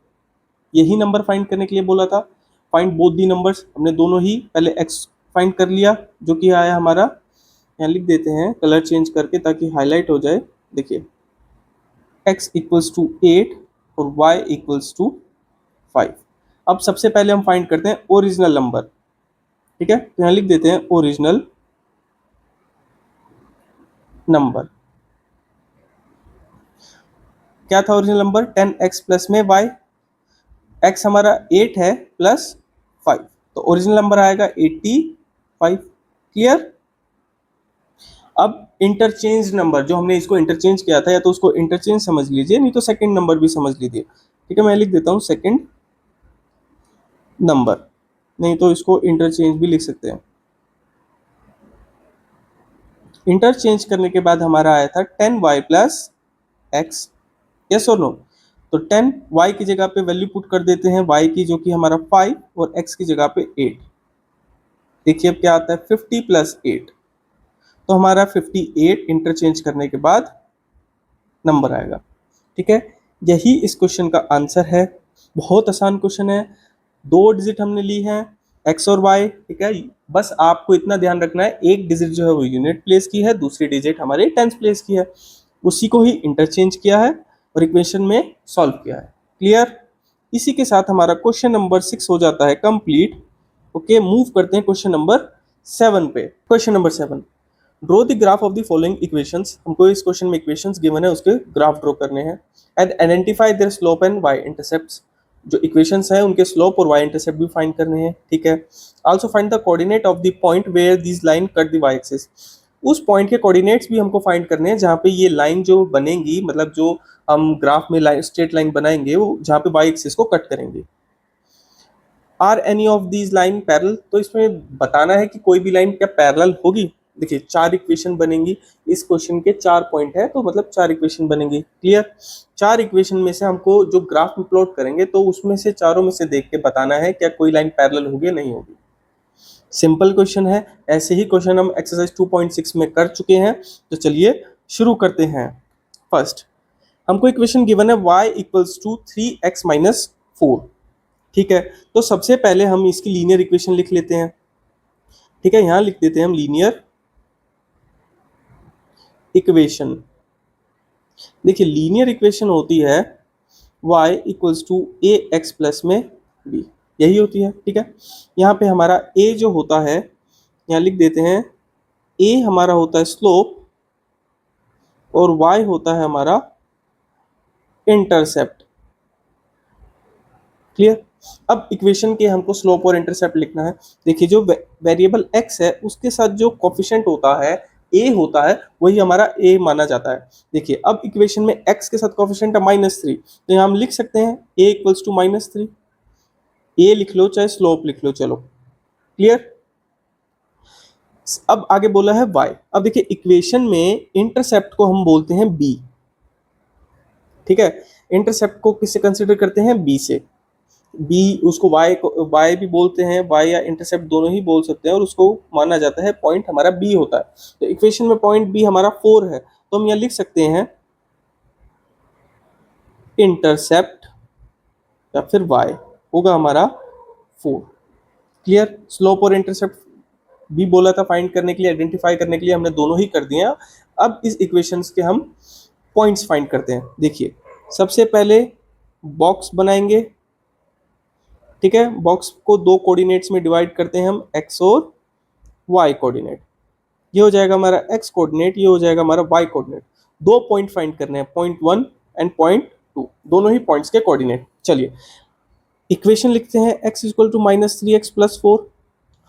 यही नंबर फाइंड करने के लिए बोला था। फाइंड बोथ दी नंबर्स, हमने दोनों ही पहले x फाइंड कर लिया, जो कि आया हमारा, यहाँ लिख देते हैं कलर चेंज करके ताकि हाईलाइट हो जाए। देखिए x इक्वल्स टू 8 और y इक्वल्स टू 5। अब सबसे पहले हम फाइंड करते हैं ओरिजिनल नंबर। ठीक है, तो यहाँ लिख देते हैं ओरिजिनल नंबर। क्या था ओरिजिनल नंबर, 10x प्लस में y, x हमारा 8 है प्लस 5, तो ओरिजिनल नंबर आएगा 85। क्लियर। अब इंटरचेंज नंबर, जो हमने इसको इंटरचेंज किया था, या तो उसको इंटरचेंज समझ लीजिए, नहीं तो सेकंड नंबर भी समझ लीजिए। ठीक है, मैं लिख देता हूँ सेकंड नंबर, नहीं तो इसको इंटरचेंज भी लिख सकते हैं। इंटरचेंज करने के बाद हमारा आया था 10y प्लस एक्स। यस और नो, तो 10y की जगह पे वैल्यू पुट कर देते हैं y की, जो कि हमारा 5, और x की जगह पे 8। देखिए अब क्या आता है, 50 प्लस 8, तो हमारा 58 इंटरचेंज करने के बाद नंबर आएगा। ठीक है, यही इस क्वेश्चन का आंसर है। बहुत आसान क्वेश्चन है, 2 डिजिट हमने ली है x और y। ठीक है, बस आपको इतना ध्यान रखना है, एक डिजिट जो है वो यूनिट प्लेस की है, दूसरी डिजिट हमारे टेंस प्लेस की है, उसी को ही इंटरचेंज किया है और इक्वेशन में सॉल्व किया है। क्लियर, इसी के साथ हमारा क्वेश्चन नंबर 6 हो जाता है कंप्लीट। ओके, मूव करते हैं क्वेश्चन नंबर 7 पे। Question number 7, draw the graph of the following equations. हमको इस क्वेश्चन में इक्वेशंस गिवन है, उसके ग्राफ ड्रॉ करने हैं। And identify their slope and Y intercepts. जो इक्वेशंस हैं उनके स्लोप और वाई इंटरसेप्ट भी फाइंड करने हैं। ठीक है, also find the coordinate of the point where this line cut the Y axis. उस पॉइंट के कोऑर्डिनेट्स भी हमको फाइंड करने हैं जहाँ पे ये लाइन जो बनेगी, मतलब जो हम ग्राफ में लाइन, स्ट्रेट लाइन बनाएंगे, वो जहाँ पे वाई एक्सिस को कट करेंगे। Are any of these line parallel, तो इसमें बताना है कि कोई भी लाइन क्या पैरेलल होगी। देखिए 4 इक्वेशन बनेंगी, इस क्वेश्चन के 4 पॉइंट है, तो मतलब 4 इक्वेशन बनेंगी। क्लियर, 4 इक्वेशन में से हमको जो ग्राफ में प्लॉट करेंगे, तो उसमें से चारों में से देख के बताना है क्या कोई लाइन पैरेलल होगी या नहीं होगी। सिंपल क्वेश्चन है, ऐसे ही क्वेश्चन हम एक्सरसाइज 2.6 में कर चुके हैं। तो चलिए शुरू करते हैं। फर्स्ट हमको इक्वेशन गिवन है y equals to 3x minus 4। ठीक है, तो सबसे पहले हम इसकी लीनियर इक्वेशन लिख लेते हैं। ठीक है, यहां लिख देते हैं हम लीनियर इक्वेशन। देखिए लीनियर इक्वेशन होती है y equals to A X plus में b, यही होती है। ठीक है, यहाँ पे हमारा a जो होता है, यहाँ लिख देते हैं a हमारा होता है स्लोप और y होता है हमारा इंटरसेप्ट। क्लियर, अब इक्वेशन के हमको स्लोप और इंटरसेप्ट लिखना है। देखिए जो वेरिएबल x है उसके साथ जो कोफिशिएंट होता है, a होता है, वही हमारा a माना जाता है। देखिए अब इक्वेशन में x के साथ कोफिशिएंट है -3, तो यहाँ हम लिख सकते हैं a इक्वल्स टू -3। a लिख लो चाहे स्लोप लिख लो, चलो। क्लियर, अब आगे बोला है y। अब देखिए इक्वेशन में इंटरसेप्ट को हम बोलते हैं b। ठीक है, इंटरसेप्ट को किससे कंसिडर करते हैं, b से। बी उसको वाई भी बोलते हैं, वाई या इंटरसेप्ट दोनों ही बोल सकते हैं, और उसको माना जाता है पॉइंट हमारा बी होता है। तो इक्वेशन में पॉइंट बी हमारा 4 है, तो हम यहाँ लिख सकते हैं इंटरसेप्ट या फिर वाई होगा हमारा 4। क्लियर। स्लोप और इंटरसेप्ट भी बोला था फाइंड करने के लिए, आइडेंटिफाई करने के लिए, हमने दोनों ही कर दिए हैं। अब इस इक्वेशंस के हम पॉइंट्स फाइंड करते हैं। देखिए सबसे पहले बॉक्स बनाएंगे, ठीक है। बॉक्स को दो कोऑर्डिनेट्स में डिवाइड करते हैं हम, एक्स और वाई कोऑर्डिनेट। ये हो जाएगा हमारा एक्स कोऑर्डिनेट, ये हो जाएगा हमारा वाई कोऑर्डिनेट। दो पॉइंट फाइंड करने हैं, पॉइंट 1 एंड पॉइंट 2, दोनों ही पॉइंट्स के कोऑर्डिनेट। चलिए इक्वेशन लिखते हैं, x इक्वल टू -3x+4।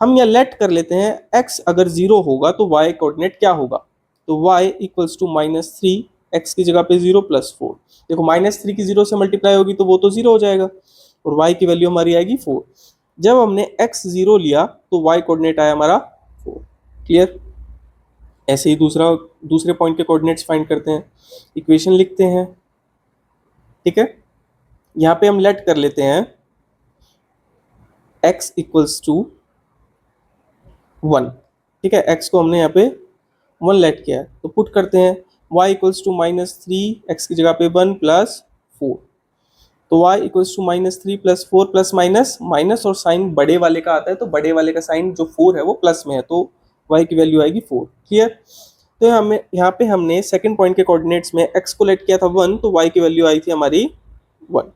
हम यहाँ लेट कर लेते हैं x अगर 0 होगा तो y कोऑर्डिनेट क्या होगा, तो y इक्वल्स टू -3, x की जगह पे 0+4। देखो -3 की 0 से मल्टीप्लाई होगी तो वो तो 0 हो जाएगा, और y की वैल्यू हमारी आएगी 4। जब हमने x 0 लिया तो y कोऑर्डिनेट आया हमारा 4। क्लियर। ऐसे ही दूसरे पॉइंट के कोऑर्डिनेट्स फाइंड करते हैं, इक्वेशन लिखते हैं, ठीक है। यहाँ पे हम लेट कर लेते हैं x इक्वल्स टू 1, ठीक है। x को हमने यहाँ पे 1 लेट किया है, तो पुट करते हैं y इक्वल्स टू -3, x की जगह पे 1+4। तो y equals to -3+4 plus minus minus, और साइन बड़े वाले का आता है तो बड़े वाले का साइन जो 4 है वो प्लस में है, तो y की वैल्यू आएगी 4। क्लियर। तो हमें यहाँ पे हमने सेकंड पॉइंट के कोऑर्डिनेट्स में x को लेट किया था 1, तो y की वैल्यू आई थी हमारी 1।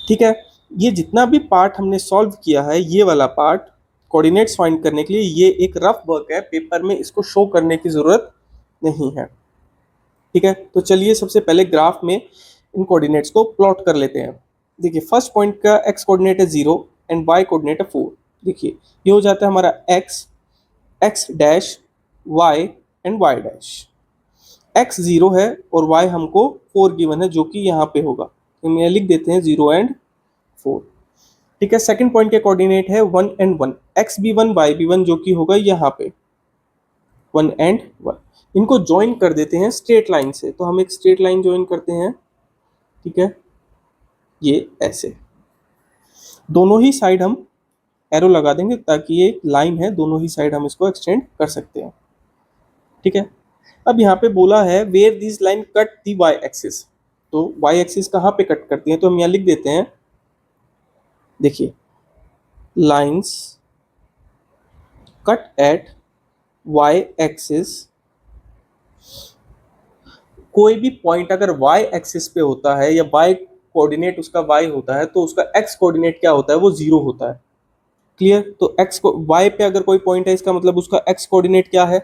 ठीक है। ये जितना भी पार्ट हमने सॉल्व किया है, ये वाला पार्ट कोऑर्डिनेट्स फाइंड करने के लिए, ये एक रफ वर्क है, पेपर में इसको शो करने की जरूरत नहीं है। ठीक है। तो चलिए सबसे पहले ग्राफ में इन कोऑर्डिनेट्स को प्लॉट कर लेते हैं। देखिए फर्स्ट पॉइंट का x कोऑर्डिनेट है 0 एंड y कोऑर्डिनेट है 4। देखिए ये हो जाता है हमारा x dash y and y dash. x 0 है और y हमको 4 गिवन है, जो कि यहाँ पे होगा, तो हम यहाँ लिख देते हैं 0 एंड 4। ठीक है। सेकंड पॉइंट के कोऑर्डिनेट है 1 एंड 1, x भी 1 y भी 1, जो कि होगा यहाँ पे 1 एंड 1। इनको ज्वाइन कर देते हैं स्ट्रेट लाइन से, तो हम एक स्ट्रेट लाइन ज्वाइन करते हैं, ठीक है। ये ऐसे दोनों ही साइड हम एरो लगा देंगे, ताकि ये लाइन है, दोनों ही साइड हम इसको एक्सटेंड कर सकते हैं। ठीक है। अब यहाँ पे बोला है where this line cut the Y axis, तो वाई एक्सिस कहाँ पे कट करती है, तो हम यहाँ लिख देते हैं, देखिए lines cut at Y axis. कोई भी पॉइंट अगर वाई एक्सिस पे होता है या वाई कोऑर्डिनेट उसका वाई होता है, तो उसका एक्स कोऑर्डिनेट क्या होता है, वो 0 होता है। क्लियर। तो एक्स को वाई पे अगर कोई पॉइंट है, इसका मतलब उसका एक्स कोऑर्डिनेट क्या है,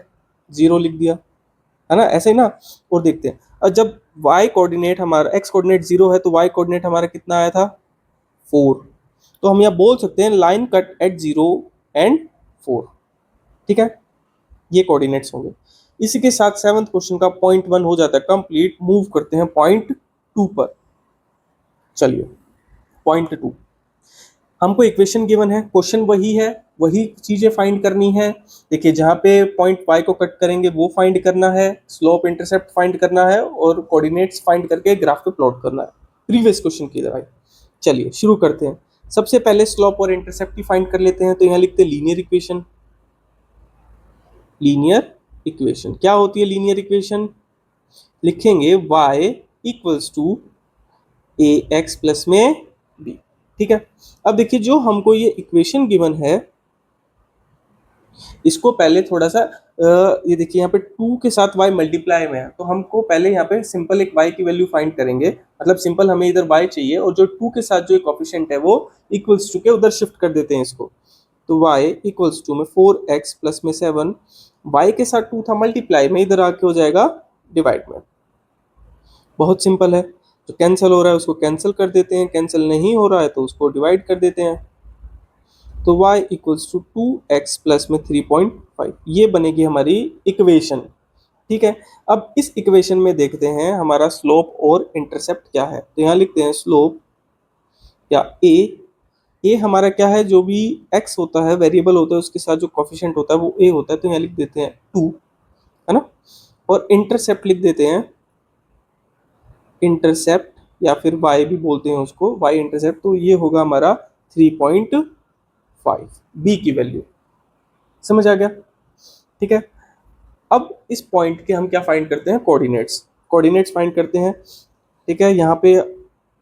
0 लिख दिया, है ना, ऐसे ही ना। और देखते हैं, और जब वाई कोऑर्डिनेट हमारा एक्स कोऑर्डिनेट 0 है, तो वाई कोऑर्डिनेट हमारा कितना आया था, 4। तो हम यहाँ बोल सकते हैं लाइन कट एट 0 एंड 4। ठीक है। ये कोऑर्डिनेट्स होंगे। इसी के साथ सेवंथ क्वेश्चन का पॉइंट 1 हो जाता है कंप्लीट। मूव करते हैं पॉइंट 2 पर। चलिए पॉइंट 2, हमको इक्वेशन गिवन है, क्वेश्चन वही है, वही चीजें फाइंड करनी है। देखिए जहाँ पे पॉइंट y को कट करेंगे वो फाइंड करना है, स्लोप इंटरसेप्ट फाइंड करना है, और कोऑर्डिनेट्स फाइंड करके ग्राफ पे प्लॉट करना है, प्रीवियस क्वेश्चन की तरह। चलिए शुरू करते हैं। सबसे पहले स्लोप और इंटरसेप्ट की फाइंड कर लेते हैं, तो यहाँ लिखते हैं लीनियर इक्वेशन। लीनियर इक्वेशन क्या होती है, लीनियर इक्वेशन लिखेंगे y equals to A X plus में b। ठीक है। अब देखिए जो हमको ये इक्वेशन गिवन है, इसको पहले थोड़ा सा ये देखिए यहाँ पे 2 के साथ y मल्टीप्लाई में है, तो हमको पहले यहाँ पे सिंपल एक y की वैल्यू फाइंड करेंगे। मतलब सिंपल हमें इधर y चाहिए, और जो 2 के साथ जो कोएफिशिएंट है वो इक्वल्स टू के उधर शिफ्ट कर देते हैं इसको। तो y इक्वल्स टू में 4x प्लस में 7, y के साथ 2 था मल्टीप्लाई में, इधर आके हो जाएगा डिवाइड में। बहुत सिंपल है। जो कैंसिल हो रहा है उसको कैंसिल कर देते हैं, कैंसिल नहीं हो रहा है तो उसको डिवाइड कर देते हैं। तो y equals to 2x plus में 3.5, ये बनेगी हमारी इक्वेशन। ठीक है। अब इस इक्वेशन में देखते हैं हमारा स्लोप और इंटरसेप्ट क्या है, तो यहाँ लिखते हैं स्लोप या ए हमारा क्या है, जो भी x होता है वेरिएबल होता है उसके साथ जो कोफिशिएंट होता है वो a होता है, तो यहाँ लिख देते हैं 2, है ना। और इंटरसेप्ट लिख देते हैं, इंटरसेप्ट या फिर y भी बोलते हैं उसको, y इंटरसेप्ट, तो ये होगा हमारा 3.5 b की वैल्यू। समझ आ गया? ठीक है। अब इस पॉइंट के हम क्या फाइंड करते हैं, कोऑर्डिनेट्स। कोऑर्डिनेट्स फाइंड करते हैं। ठीक है, यहाँ पे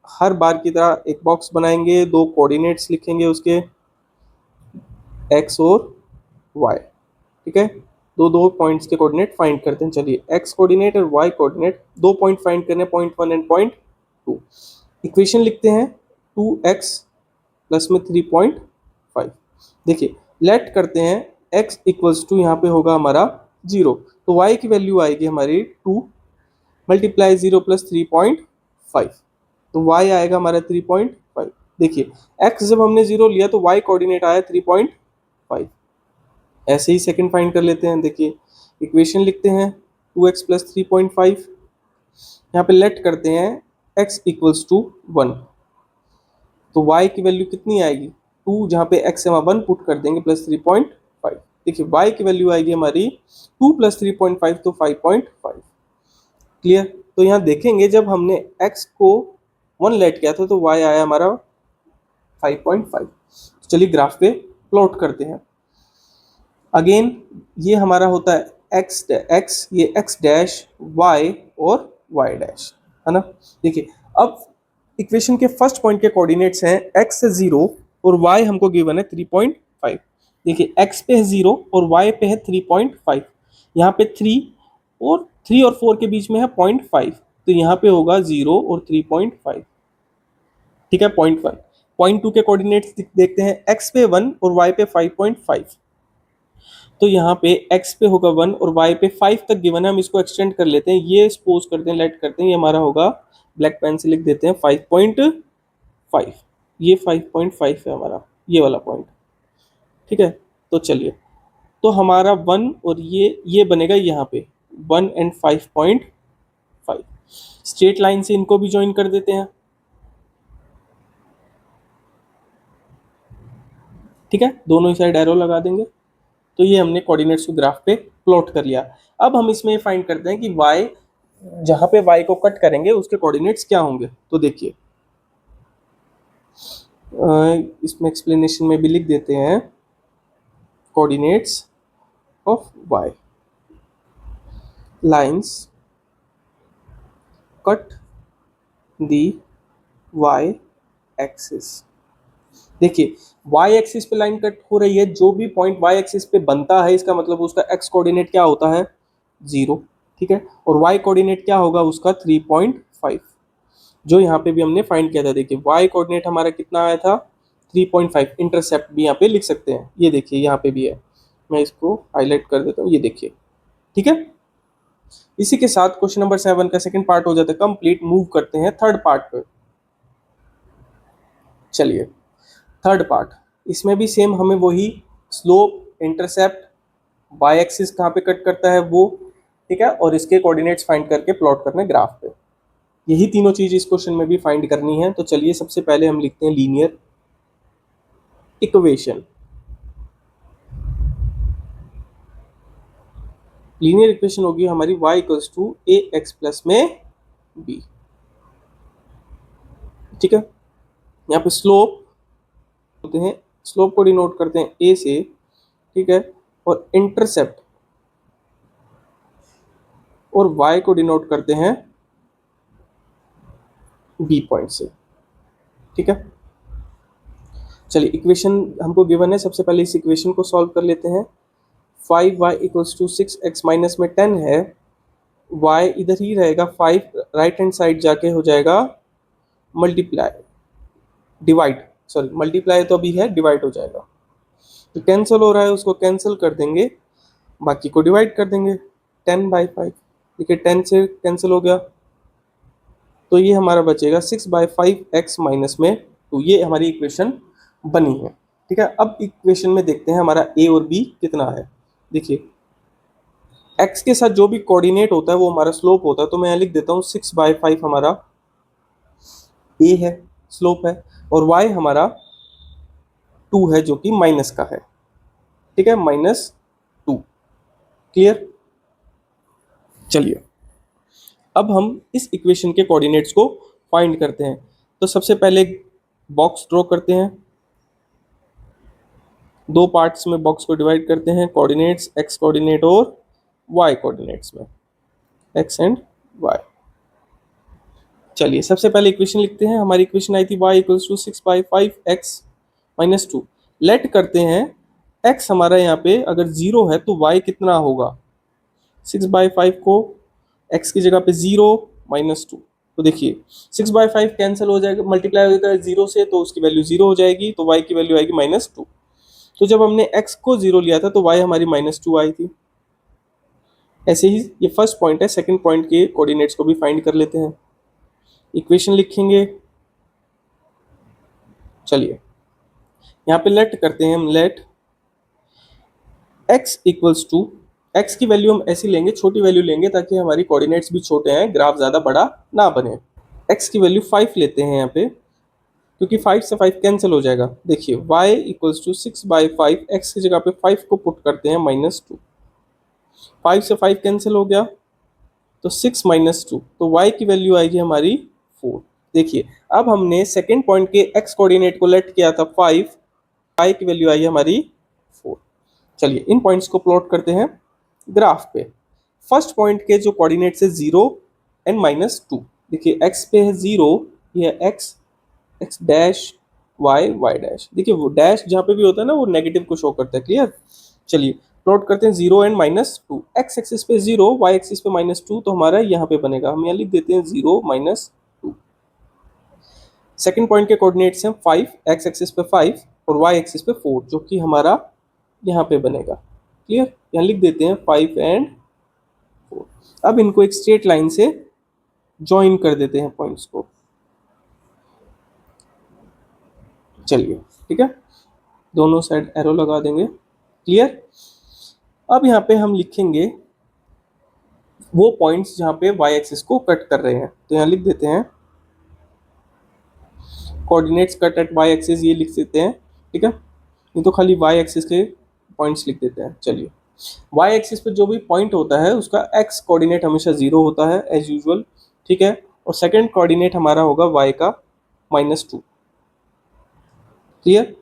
हर बार की तरह एक बॉक्स बनाएंगे, दो कोऑर्डिनेट्स लिखेंगे उसके, x और y। ठीक है, दो दो पॉइंट्स के कोऑर्डिनेट फाइंड करते हैं। चलिए, x कोऑर्डिनेट और y कोऑर्डिनेट, दो पॉइंट फाइंड करने, पॉइंट 1 एंड पॉइंट 2। इक्वेशन लिखते हैं 2x प्लस में 3.5। देखिए, लेट करते हैं x इक्वल्स टू, यहाँ पे होगा हमारा 0, तो y की वैल्यू आएगी हमारी 2 मल्टीप्लाई 0 प्लस 3.5, तो y आएगा हमारा 3.5। देखिए, x जब हमने 0 लिया तो y कोऑर्डिनेट आया 3.5। ऐसे ही सेकंड फाइंड कर लेते हैं। देखिए, इक्वेशन लिखते हैं 2x प्लस 3.5, यहाँ पे लेट करते हैं x इक्वल्स टू 1, तो y की वैल्यू कितनी आएगी, 2, जहाँ पे x है वहाँ 1 पुट कर देंगे, प्लस 3.5। देखिए, y की वैल्यू आएगी हमारी 2 प्लस 3.5, तो 5.5। क्लियर? तो यहाँ देखेंगे जब हमने x को 1 लेट किया था तो y आया हमारा 5.5। चलिए ग्राफ पे प्लॉट करते हैं। अगेन ये हमारा होता है x, ये x डैश, y और y डैश, है ना। देखिए, अब इक्वेशन के फर्स्ट पॉइंट के कोऑर्डिनेट्स हैं x से 0 और y हमको गिवन है 3.5। देखिए, x पे है 0 और y पे है 3.5, यहाँ पे 3 और 3 और 4 के बीच में है 0.5, तो यहाँ पे होगा 0 और 3.5। ठीक है, पॉइंट 1। पॉइंट 2 के कोऑर्डिनेट्स देखते हैं, x पे 1 और y पे 5.5, तो यहाँ पे x पे होगा 1 और y पे 5 तक गिवन है। हम इसको एक्सटेंड कर लेते हैं, ये सपोज करते हैं, लेट करते हैं, ये हमारा होगा, ब्लैक पेन से लिख देते हैं 5.5। ये 5.5 है हमारा, ये वाला पॉइंट। ठीक है, तो चलिए, तो हमारा 1 और ये बनेगा यहाँ पे 1 एंड 5.5। स्ट्रेट लाइन से इनको भी ज्वाइन कर देते हैं। ठीक है, दोनों ही साइड एरो लगा देंगे। तो ये हमने कोऑर्डिनेट्स को ग्राफ पे प्लॉट कर लिया। अब हम इसमें फाइंड करते हैं कि y, जहां पे y को कट करेंगे उसके कोऑर्डिनेट्स क्या होंगे। तो देखिए, इसमें एक्सप्लेनेशन में भी लिख देते हैं coordinates of y, lines cut the y axis. देखिए, y एक्सिस पे लाइन कट हो रही है, जो भी पॉइंट y एक्सिस पे बनता है इसका मतलब उसका x कोऑर्डिनेट क्या होता है, 0। ठीक है, और y कोऑर्डिनेट क्या होगा उसका 3.5, जो यहाँ पे भी हमने फाइंड किया था। देखिए, y कोऑर्डिनेट हमारा कितना आया था, 3.5। इंटरसेप्ट भी यहाँ पे लिख सकते हैं, ये देखिए यहाँ पे भी है, मैं इसको हाईलाइट कर देता हूँ, ये देखिए। ठीक है, इसी के साथ क्वेश्चन नंबर 7 का सेकंड पार्ट हो जाता है कंप्लीट। मूव करते हैं थर्ड पार्ट पे। चलिए, थर्ड पार्ट, इसमें भी सेम हमें वही स्लोप, इंटरसेप्ट, वाई एक्सिस कहाँ पे कट करता है वो, ठीक है, और इसके कोऑर्डिनेट्स फाइंड करके प्लॉट करना है ग्राफ पे। यही तीनों चीज इस क्वेश्चन में भी फाइंड करनी है। तो चलिए, सबसे पहले हम लिखते हैं लीनियर इक्वेशन। लीनियर इक्वेशन होगी हमारी y equals to A X plus में b। ठीक है, यहाँ पे स्लोप होते हैं, स्लोप को डिनोट करते हैं a से, ठीक है, और इंटरसेप्ट और y को डिनोट करते हैं b पॉइंट से। ठीक है, चलिए, इक्वेशन हमको गिवन है, सबसे पहले इस इक्वेशन को सॉल्व कर लेते हैं। 5y equals to 6x minus में 10 है, y इधर ही रहेगा, 5 राइट हैंड साइड जाके हो जाएगा मल्टीप्लाई, डिवाइड, सॉरी मल्टीप्लाई तो अभी है, डिवाइड हो जाएगा, तो कैंसिल हो रहा है उसको कैंसिल कर देंगे, बाकी को डिवाइड कर देंगे 10/5। देखिए, 10 से कैंसिल हो गया, तो ये हमारा बचेगा 6/5x माइनस में 2। ये हमारी इक्वेशन बनी है। ठीक है, अब इक्वेशन में देखते हैं हमारा a और b कितना है। देखिए, x के साथ जो भी कोऑर्डिनेट होता है वो हमारा स्लोप होता है, तो मैं यहाँ लिख देता हूँ 6/5 हमारा a है, स्लोप है, और y हमारा 2 है जो कि माइनस का है। ठीक है, -2। क्लियर? चलिए, अब हम इस इक्वेशन के कोऑर्डिनेट्स को फाइंड करते हैं। तो सबसे पहले बॉक्स ड्रॉ करते हैं, दो पार्ट्स में बॉक्स को डिवाइड करते हैं, कोऑर्डिनेट्स एक्स कोऑर्डिनेट और वाई कोऑर्डिनेट्स में, एक्स एंड वाई। चलिए सबसे पहले इक्वेशन लिखते हैं। हमारी इक्वेशन आई थी y equals to 6/5x minus 2। Let करते हैं x हमारा यहाँ पे अगर 0 है तो y कितना होगा। 6/5 को x की जगह पे 0 माइनस 2, तो देखिए 6/5 कैंसिल हो जाएगा, मल्टीप्लाई हो जाएगा 0 से, तो उसकी वैल्यू 0 हो जाएगी, तो y की वैल्यू आएगी -2। तो जब हमने x को 0 लिया था तो y हमारी -2 आई थी। ऐसे ही ये फर्स्ट पॉइंट है, सेकंड पॉइंट के कोऑर्डिनेट्स को भी फाइंड कर लेते हैं। इक्वेशन लिखेंगे, चलिए यहाँ पे लेट करते हैं हम, let x equals to, x की वैल्यू हम ऐसी लेंगे, छोटी वैल्यू लेंगे ताकि हमारी कोऑर्डिनेट्स भी छोटे हैं, ग्राफ ज़्यादा बड़ा ना बने। x की वैल्यू 5 लेते हैं यहाँ पे, क्योंकि 5 से 5 कैंसिल हो जाएगा। देखिए y इक्वल्स टू 6/5, x की जगह पे 5 को पुट करते हैं -2, 5 से 5 कैंसिल हो गया तो 6 -2, तो y की वैल्यू आएगी हमारी 4। देखिए अब हमने सेकेंड पॉइंट के x कोऑर्डिनेट को लेट किया था 5, y की वैल्यू आई हमारी 4। चलिए इन पॉइंट्स को प्लॉट करते हैं ग्राफ पे। फर्स्ट पॉइंट के जो कोऑर्डिनेट्स है 0 एंड -2, देखिए x पे है 0, ये है x, x dash y dash. देखिए वो डैश जहाँ पे भी होता है ना वो नेगेटिव को शो करता है, क्लियर। चलिए प्लॉट करते हैं 0 एंड -2, x एक्सिस पे 0, y एक्सिस पे -2, तो हमारा यहाँ पे बनेगा, हम यहाँ लिख देते हैं 0 -2। सेकेंड पॉइंट के कोऑर्डिनेट्स हैं 5, x एक्सिस पे 5 और y एक्सिस पे 4, जो कि हमारा यहाँ पे बनेगा, क्लियर। यहाँ लिख देते हैं 5 एंड 4। अब इनको एक स्ट्रेट लाइन से ज्वाइन कर देते हैं पॉइंट्स को, चलिए ठीक है, दोनों साइड एरो लगा देंगे, क्लियर। अब यहाँ पे हम लिखेंगे वो पॉइंट्स जहाँ पे y एक्सिस को कट कर रहे हैं, तो यहाँ लिख देते हैं coordinates cut at y axis, ये लिख देते हैं, ठीक है। ये तो खाली y एक्सिस के पॉइंट्स लिख देते हैं। चलिए y एक्सिस पे जो भी पॉइंट होता है उसका x कोऑर्डिनेट हमेशा 0 होता है एज यूजुअल, ठीक है। और सेकंड कोऑर्डिनेट हमारा होगा y का -2, क्लियर।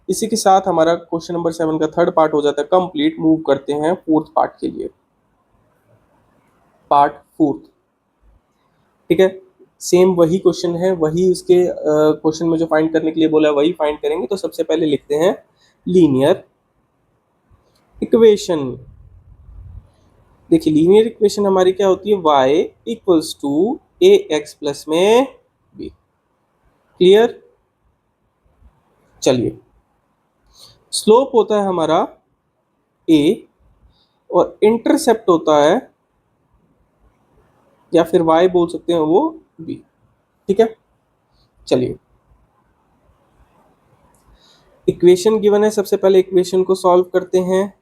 इसी के साथ हमारा क्वेश्चन नंबर 7 का थर्ड पार्ट हो जाता है कंप्लीट। मूव करते हैं फोर्थ पार्ट के लिए, पार्ट फोर्थ, ठीक है। सेम वही क्वेश्चन है, वही उसके क्वेश्चन में जो फाइंड करने के लिए बोला है वही फाइंड करेंगे। तो सबसे पहले लिखते हैं लीनियर इक्वेशन। देखिए लीनियर इक्वेशन हमारी क्या होती है, y equals to A X plus में b, क्लियर। चलिए स्लोप होता है हमारा a और इंटरसेप्ट होता है, या फिर y बोल सकते हैं, वो b, ठीक है। चलिए इक्वेशन गिवन है, सबसे पहले इक्वेशन को सॉल्व करते हैं।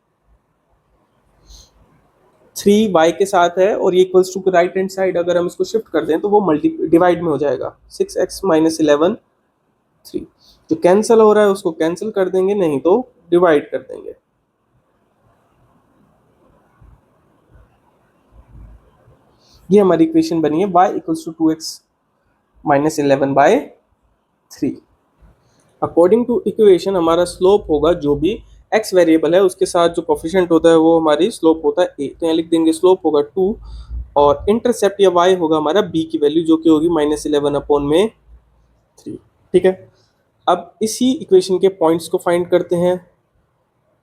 3y के साथ है और ये equals to right hand side अगर हम इसको शिफ्ट कर दें तो वो डिवाइड में हो जाएगा, 6x - 11 3। जो कैंसिल हो रहा है उसको कैंसिल कर देंगे, नहीं तो डिवाइड कर देंगे। ये हमारी इक्वेशन बनी है y equals to 2x - 11/3। According to equation हमारा स्लोप होगा, जो भी x वेरिएबल है उसके साथ जो कोफिशिएंट होता है वो हमारी स्लोप होता है a, तो यहाँ लिख देंगे स्लोप होगा 2 और इंटरसेप्ट या y होगा हमारा b की वैल्यू, जो कि होगी -11/3, ठीक है। अब इसी इक्वेशन के पॉइंट्स को फाइंड करते हैं।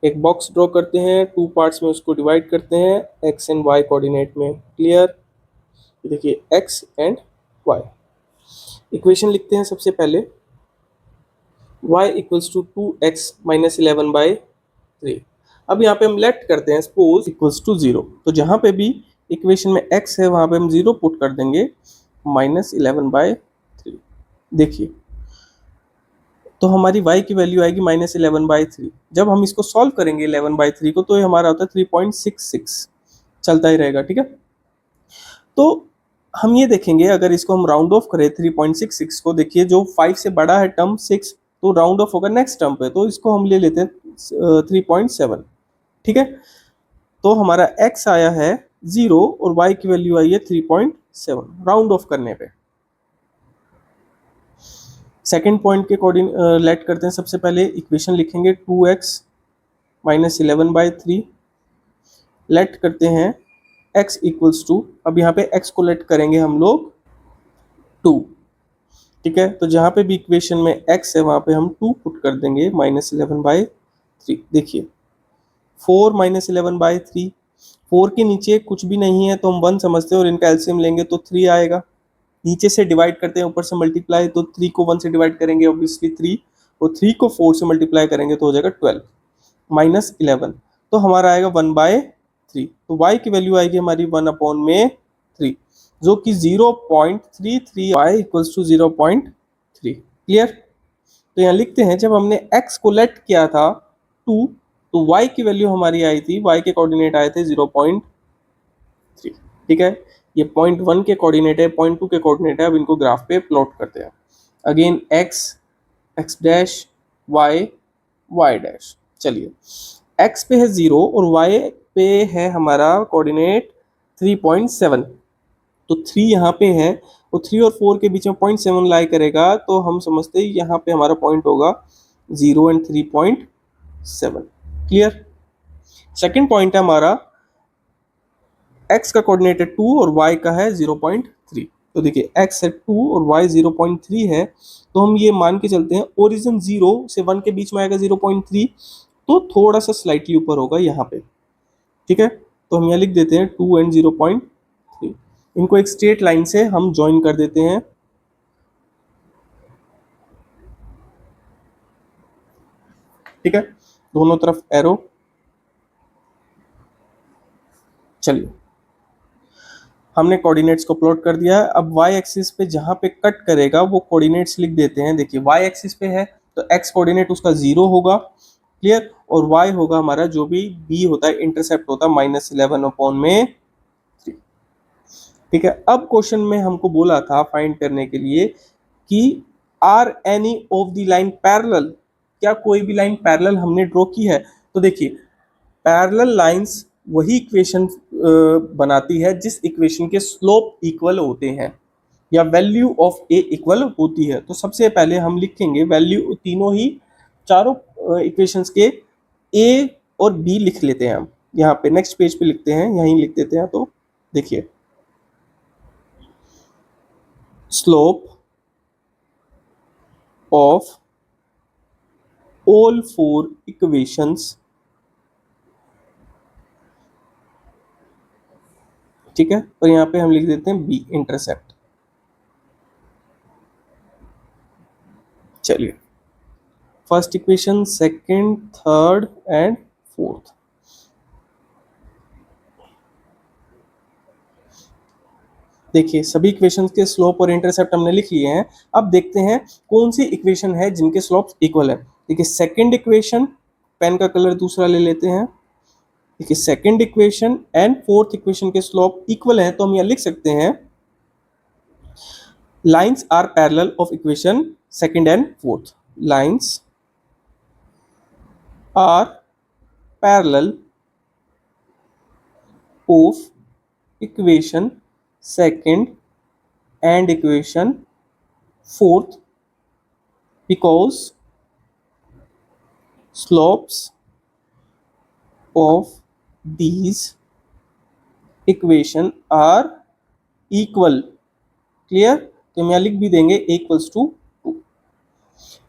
एक बॉक्स ड्रॉ करते हैं, टू पार्ट्स में उसको डिवाइड करते हैं x एंड y कोऑर्डिनेट में, क्लियर। देखिए x एंड y। इक्वेशन लिखते हैं सबसे पहले, y इक्वल्स टू 2x - 11/3। अब यहाँ पे हम लेट करते हैं सपोज इक्वल्स टू 0, तो जहाँ पे भी इक्वेशन में x है वहाँ पे हम 0 पुट कर देंगे, -11/3। देखिए तो हमारी y की वैल्यू आएगी -11/3। जब हम इसको सॉल्व करेंगे 11/3 को, तो ये हमारा होता है 3.66, चलता ही रहेगा, ठीक है। तो हम ये देखेंगे अगर इसको हम राउंड ऑफ करें 3.66 को, देखिए जो 5 से बड़ा है टर्म 6, तो राउंड ऑफ होगा नेक्स्ट टर्म पे, तो इसको हम ले लेते हैं 3.7, ठीक है। तो हमारा x आया है 0 और y की वैल्यू आई है 3.7 राउंड ऑफ करने पे। सेकेंड पॉइंट के लेट करते हैं, सबसे पहले इक्वेशन लिखेंगे 2x माइनस 11/3, लेट करते हैं x इक्वल्स टू, अब यहाँ पे x को लेट करेंगे हम लोग 2, ठीक है। तो जहाँ पे भी इक्वेशन में x है वहाँ पे हम 2 पुट कर देंगे, -11/3। देखिए 4 - 11/3, 4 के नीचे कुछ भी नहीं है तो हम 1 समझते हैं और इनका एलसीएम लेंगे तो 3 आएगा। नीचे से डिवाइड करते हैं, ऊपर से मल्टीप्लाई, तो 3 को 1 से डिवाइड करेंगे ऑब्वियसली 3, और 3 को 4 से मल्टीप्लाई करेंगे तो हो जाएगा 12 -11, तो हमारा आएगा 1/3। तो y की वैल्यू आएगी हमारी 1/3, जो कि 0.33, y इक्वल्स टू 0.3। क्लियर? तो यहाँ लिखते हैं जब हमने x को लेट किया था 2, तो y की वैल्यू हमारी आई थी, y के कोऑर्डिनेट आए थे 0.3, ठीक है। ये 0.1 के कोऑर्डिनेट है, 0.2 के कोऑर्डिनेट है। अब इनको ग्राफ पे प्लॉट करते हैं। Again x, x dash, y, y dash. चलिए x पे है 0 और y पे है हमारा कोऑर्डिनेट 3.7, तो 3 यहाँ पे है, तो 3 और 4 के बीच में 0.7 लाई करेगा, तो हम समझते हैं यहाँ पे हमारा पॉइंट होगा 0 और 3.7। क्लियर? सेकेंड पॉइंट है हमारा, x का कोऑर्डिनेट है 2 और y का है 0.3। तो देखिए x है 2 और y 0.3 है, तो हम ये मान के चलते हैं ओरिजिन 0 से 1 के बीच में आएगा 0.3, तो थोड़ा सा स्लाइटली ऊपर होगा यहाँ पे, ठीक है। तो हम यहाँ लिख देते हैं 2 एंड 0.3, इनको एक स्ट्रेट लाइन से हम ज्वाइन कर देते हैं, ठीक है, दोनों तरफ एरो। चलिए हमने कोऑर्डिनेट्स को प्लॉट कर दिया है। अब y एक्सिस पे जहां पे कट करेगा वो कोऑर्डिनेट्स लिख देते हैं। देखिए y एक्सिस पे है तो x कोऑर्डिनेट उसका 0 होगा, क्लियर, और y होगा हमारा जो भी b होता है, इंटरसेप्ट होता है -11/3, ठीक है। अब क्वेश्चन में हमको बोला था फाइंड करने के लिए कि are any of the line parallel, क्या कोई भी लाइन पैरेलल हमने ड्रॉ की है? तो देखिए पैरेलल लाइंस वही इक्वेशन बनाती है जिस इक्वेशन के स्लोप इक्वल होते हैं या वैल्यू ऑफ ए इक्वल होती है। तो सबसे पहले हम लिखेंगे वैल्यू, तीनों ही चारों इक्वेशंस के ए और बी लिख लेते हैं हम, यहाँ पे नेक्स्ट पेज पे लिखते हैं, यहीं लिख देते हैं। तो देखिए स्लोप ऑफ ऑल 4 इक्वेशंस, ठीक है, और यहाँ पे हम लिख देते हैं बी इंटरसेप्ट। चलिए first equation, second, third and fourth. देखिए सभी इक्वेशंस के स्लोप और इंटरसेप्ट हमने लिख लिए हैं। अब देखते हैं कौन सी इक्वेशन है जिनके स्लोप्स इक्वल है। देखिए सेकंड इक्वेशन, पेन का कलर दूसरा ले लेते हैं। देखिए second equation and fourth equation के स्लोप इक्वल है, तो हम यहाँ लिख सकते हैं lines are parallel of equation second and fourth. Lines are parallel of equation second and equation fourth because slopes of these equation are equal। Clear? तो हम यहाँ लिख भी देंगे इक्वल्स टू 2।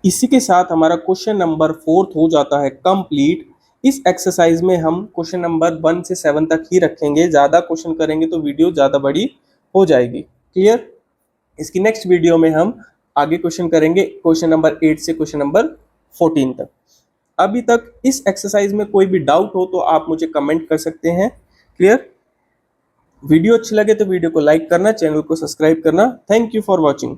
इसी के साथ हमारा क्वेश्चन नंबर 4 हो जाता है कंप्लीट। इस एक्सरसाइज में हम क्वेश्चन नंबर 1 से 7 तक ही रखेंगे, ज़्यादा क्वेश्चन करेंगे तो वीडियो ज़्यादा बड़ी हो जाएगी। क्लियर? इसकी नेक्स्ट वीडियो में हम आगे क्वेश्चन करेंगे क्वेश्चन नंबर 8 से क्वेश्चन नंबर 14 तक। अभी तक इस एक्सरसाइज में कोई भी डाउट हो तो आप मुझे कमेंट कर सकते हैं। क्लियर? वीडियो अच्छी लगे तो वीडियो को लाइक करना, चैनल को सब्सक्राइब करना। Thank you for watching.